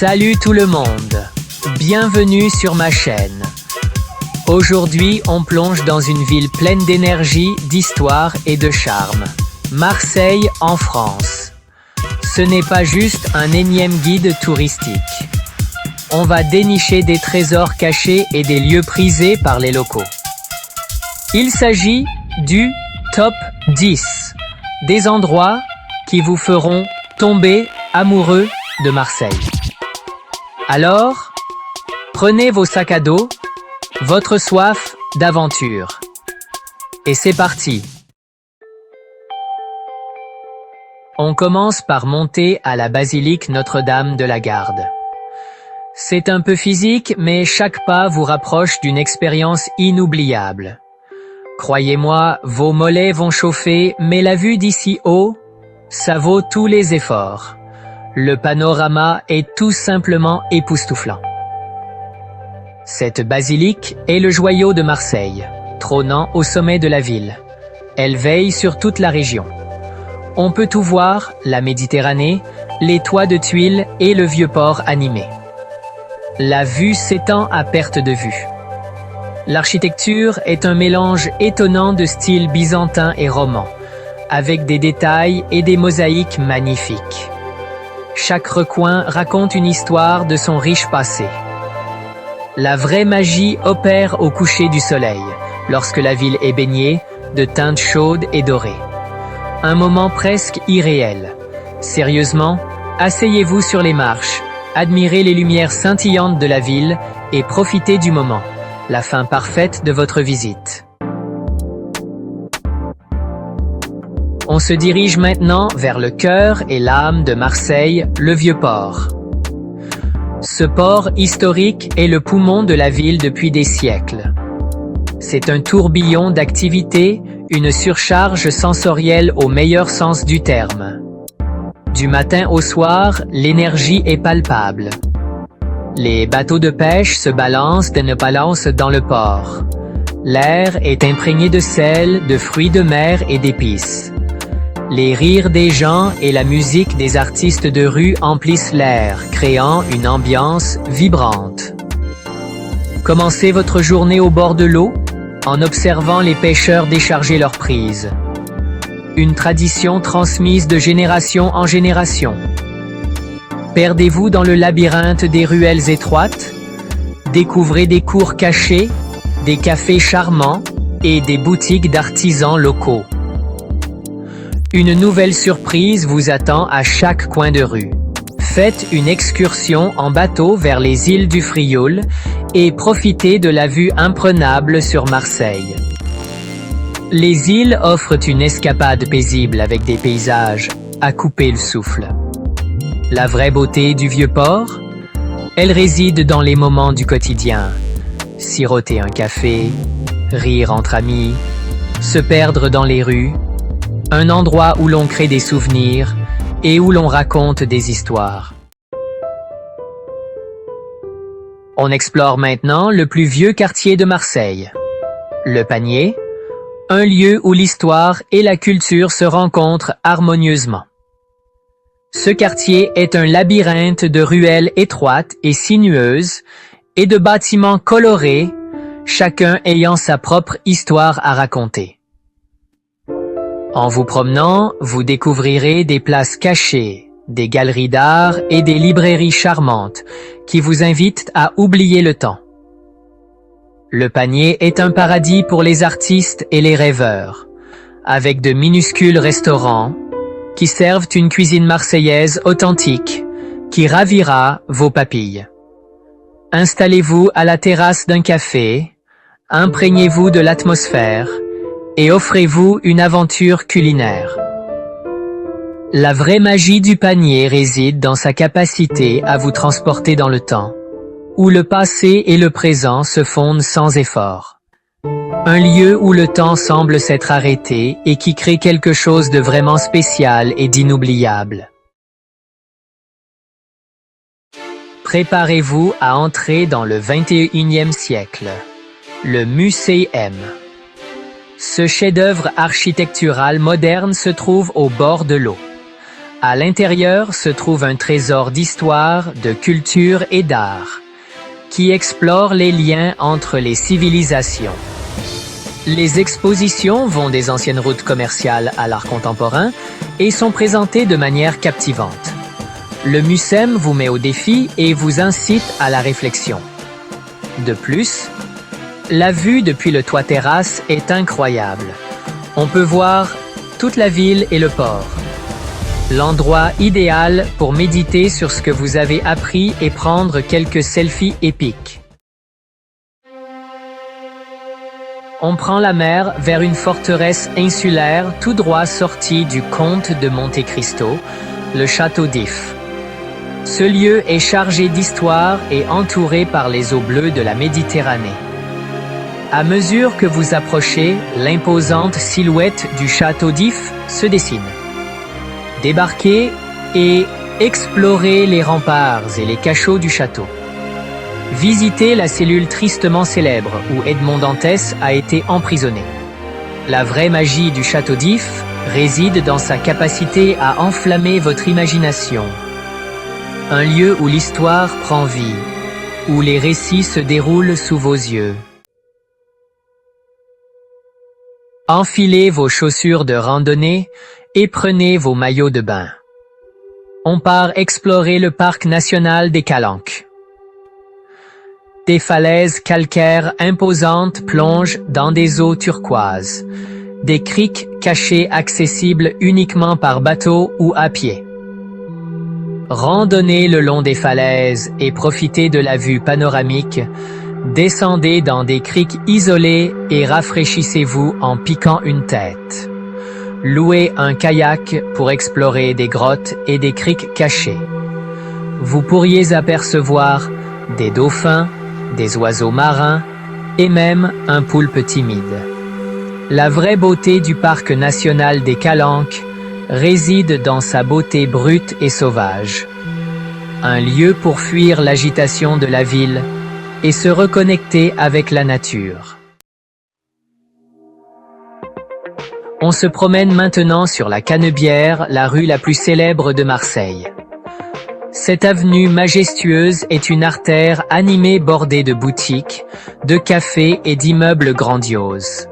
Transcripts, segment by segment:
Salut tout le monde, bienvenue sur ma chaîne. Aujourd'hui, on plonge dans une ville pleine d'énergie, d'histoire et de charme. Marseille, en France. Ce n'est pas juste un énième guide touristique. On va dénicher des trésors cachés et des lieux prisés par les locaux. Il s'agit du Top 10 des endroits qui vous feront tomber amoureux de Marseille. Alors, prenez vos sacs à dos, votre soif d'aventure. Et c'est parti! On commence par monter à la basilique Notre-Dame de la Garde. C'est un peu physique, mais chaque pas vous rapproche d'une expérience inoubliable. Croyez-moi, vos mollets vont chauffer, mais la vue d'ici haut, ça vaut tous les efforts. Le panorama est tout simplement époustouflant. Cette basilique est le joyau de Marseille, trônant au sommet de la ville. Elle veille sur toute la région. On peut tout voir, la Méditerranée, les toits de tuiles et le vieux port animé. La vue s'étend à perte de vue. L'architecture est un mélange étonnant de styles byzantins et romans, avec des détails et des mosaïques magnifiques. Chaque recoin raconte une histoire de son riche passé. La vraie magie opère au coucher du soleil, lorsque la ville est baignée de teintes chaudes et dorées. Un moment presque irréel. Sérieusement, asseyez-vous sur les marches, admirez les lumières scintillantes de la ville et profitez du moment, la fin parfaite de votre visite. On se dirige maintenant vers le cœur et l'âme de Marseille, le Vieux-Port. Ce port historique est le poumon de la ville depuis des siècles. C'est un tourbillon d'activités, une surcharge sensorielle au meilleur sens du terme. Du matin au soir, l'énergie est palpable. Les bateaux de pêche se balancent d'une balance dans le port. L'air est imprégné de sel, de fruits de mer et d'épices. Les rires des gens et la musique des artistes de rue emplissent l'air, créant une ambiance vibrante. Commencez votre journée au bord de l'eau, en observant les pêcheurs décharger leurs prises. Une tradition transmise de génération en génération. Perdez-vous dans le labyrinthe des ruelles étroites, découvrez des cours cachés, des cafés charmants et des boutiques d'artisans locaux. Une nouvelle surprise vous attend à chaque coin de rue. Faites une excursion en bateau vers les îles du Frioul et profitez de la vue imprenable sur Marseille. Les îles offrent une escapade paisible avec des paysages à couper le souffle. La vraie beauté du Vieux-Port? Elle réside dans les moments du quotidien. Siroter un café, rire entre amis, se perdre dans les rues. Un endroit où l'on crée des souvenirs et où l'on raconte des histoires. On explore maintenant le plus vieux quartier de Marseille, le Panier, un lieu où l'histoire et la culture se rencontrent harmonieusement. Ce quartier est un labyrinthe de ruelles étroites et sinueuses et de bâtiments colorés, chacun ayant sa propre histoire à raconter. En vous promenant, vous découvrirez des places cachées, des galeries d'art et des librairies charmantes qui vous invitent à oublier le temps. Le Panier est un paradis pour les artistes et les rêveurs, avec de minuscules restaurants qui servent une cuisine marseillaise authentique qui ravira vos papilles. Installez-vous à la terrasse d'un café, imprégnez-vous de l'atmosphère et offrez-vous une aventure culinaire. La vraie magie du Panier réside dans sa capacité à vous transporter dans le temps, où le passé et le présent se fondent sans effort. Un lieu où le temps semble s'être arrêté et qui crée quelque chose de vraiment spécial et d'inoubliable. Préparez-vous à entrer dans le 21e siècle, le Muséum. Ce chef-d'œuvre architectural moderne se trouve au bord de l'eau. À l'intérieur se trouve un trésor d'histoire, de culture et d'art, qui explore les liens entre les civilisations. Les expositions vont des anciennes routes commerciales à l'art contemporain et sont présentées de manière captivante. Le MUSEM vous met au défi et vous incite à la réflexion. De plus, la vue depuis le toit terrasse est incroyable. On peut voir toute la ville et le port. L'endroit idéal pour méditer sur ce que vous avez appris et prendre quelques selfies épiques. On prend la mer vers une forteresse insulaire tout droit sortie du comte de Monte Cristo, le château d'If. Ce lieu est chargé d'histoire et entouré par les eaux bleues de la Méditerranée. À mesure que vous approchez, l'imposante silhouette du château d'If se dessine. Débarquez et explorez les remparts et les cachots du château. Visitez la cellule tristement célèbre où Edmond Dantès a été emprisonné. La vraie magie du château d'If réside dans sa capacité à enflammer votre imagination. Un lieu où l'histoire prend vie, où les récits se déroulent sous vos yeux. Enfilez vos chaussures de randonnée et prenez vos maillots de bain. On part explorer le parc national des Calanques. Des falaises calcaires imposantes plongent dans des eaux turquoises. Des criques cachées accessibles uniquement par bateau ou à pied. Randonnez le long des falaises et profitez de la vue panoramique. Descendez dans des criques isolées et rafraîchissez-vous en piquant une tête. Louez un kayak pour explorer des grottes et des criques cachées. Vous pourriez apercevoir des dauphins, des oiseaux marins et même un poulpe timide. La vraie beauté du parc national des Calanques réside dans sa beauté brute et sauvage. Un lieu pour fuir l'agitation de la ville et se reconnecter avec la nature. On se promène maintenant sur la Canebière, la rue la plus célèbre de Marseille. Cette avenue majestueuse est une artère animée bordée de boutiques, de cafés et d'immeubles grandioses.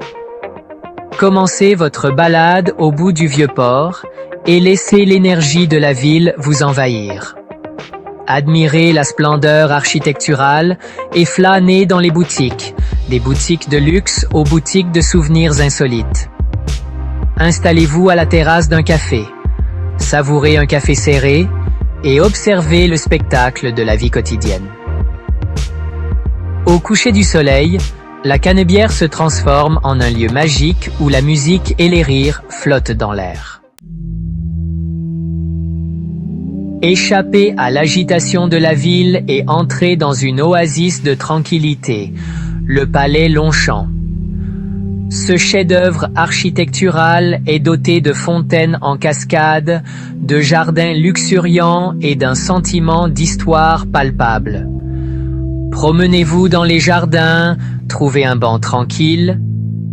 Commencez votre balade au bout du Vieux-Port et laissez l'énergie de la ville vous envahir. Admirez la splendeur architecturale et flânez dans les boutiques, des boutiques de luxe aux boutiques de souvenirs insolites. Installez-vous à la terrasse d'un café, savourez un café serré et observez le spectacle de la vie quotidienne. Au coucher du soleil, la Canebière se transforme en un lieu magique où la musique et les rires flottent dans l'air. Échappez à l'agitation de la ville et entrez dans une oasis de tranquillité, le palais Longchamp. Ce chef-d'œuvre architectural est doté de fontaines en cascade, de jardins luxuriants et d'un sentiment d'histoire palpable. Promenez-vous dans les jardins, trouvez un banc tranquille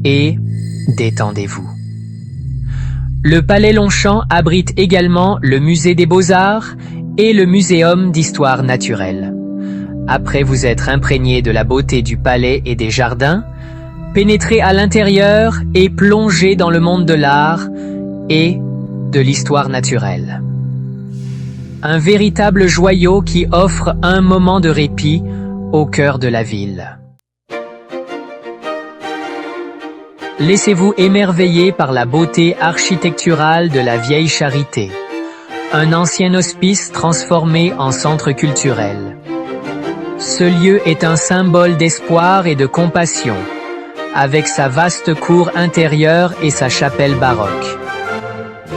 et détendez-vous. Le palais Longchamp abrite également le musée des Beaux-Arts et le muséum d'histoire naturelle. Après vous être imprégné de la beauté du palais et des jardins, pénétrez à l'intérieur et plongez dans le monde de l'art et de l'histoire naturelle. Un véritable joyau qui offre un moment de répit au cœur de la ville. Laissez-vous émerveiller par la beauté architecturale de la Vieille Charité, un ancien hospice transformé en centre culturel. Ce lieu est un symbole d'espoir et de compassion, avec sa vaste cour intérieure et sa chapelle baroque.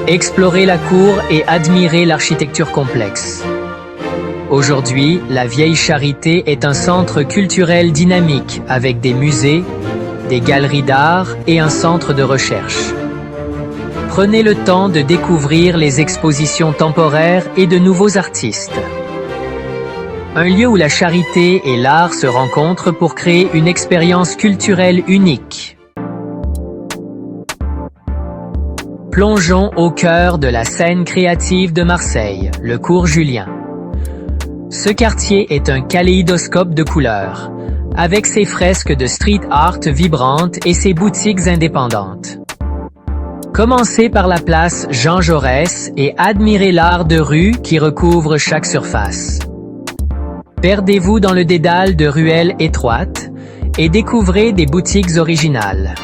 Explorez la cour et admirez l'architecture complexe. Aujourd'hui, la Vieille Charité est un centre culturel dynamique avec des musées, des galeries d'art et un centre de recherche. Prenez le temps de découvrir les expositions temporaires et de nouveaux artistes. Un lieu où la charité et l'art se rencontrent pour créer une expérience culturelle unique. Plongeons au cœur de la scène créative de Marseille, le cours Julien. Ce quartier est un kaléidoscope de couleurs, avec ses fresques de street art vibrantes et ses boutiques indépendantes. Commencez par la place Jean Jaurès et admirez l'art de rue qui recouvre chaque surface. Perdez-vous dans le dédale de ruelles étroites et découvrez des boutiques originales.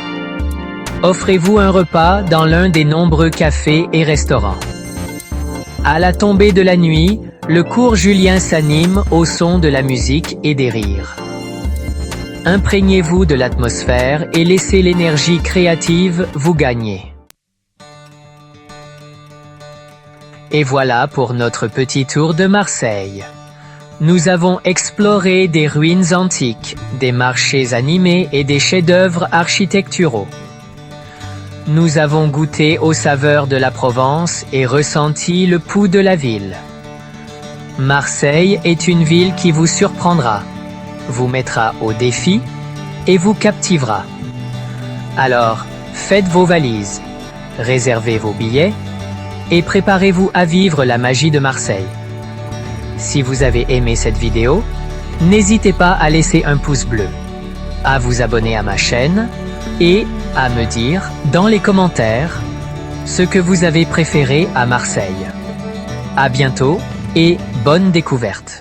Offrez-vous un repas dans l'un des nombreux cafés et restaurants. À la tombée de la nuit, le cours Julien s'anime au son de la musique et des rires. Imprégnez-vous de l'atmosphère et laissez l'énergie créative vous gagner. Et voilà pour notre petit tour de Marseille. Nous avons exploré des ruines antiques, des marchés animés et des chefs-d'œuvre architecturaux. Nous avons goûté aux saveurs de la Provence et ressenti le pouls de la ville. Marseille est une ville qui vous surprendra, vous mettra au défi et vous captivera. Alors, faites vos valises, réservez vos billets et préparez-vous à vivre la magie de Marseille. Si vous avez aimé cette vidéo, n'hésitez pas à laisser un pouce bleu, à vous abonner à ma chaîne et à me dire dans les commentaires ce que vous avez préféré à Marseille. À bientôt et bonne découverte.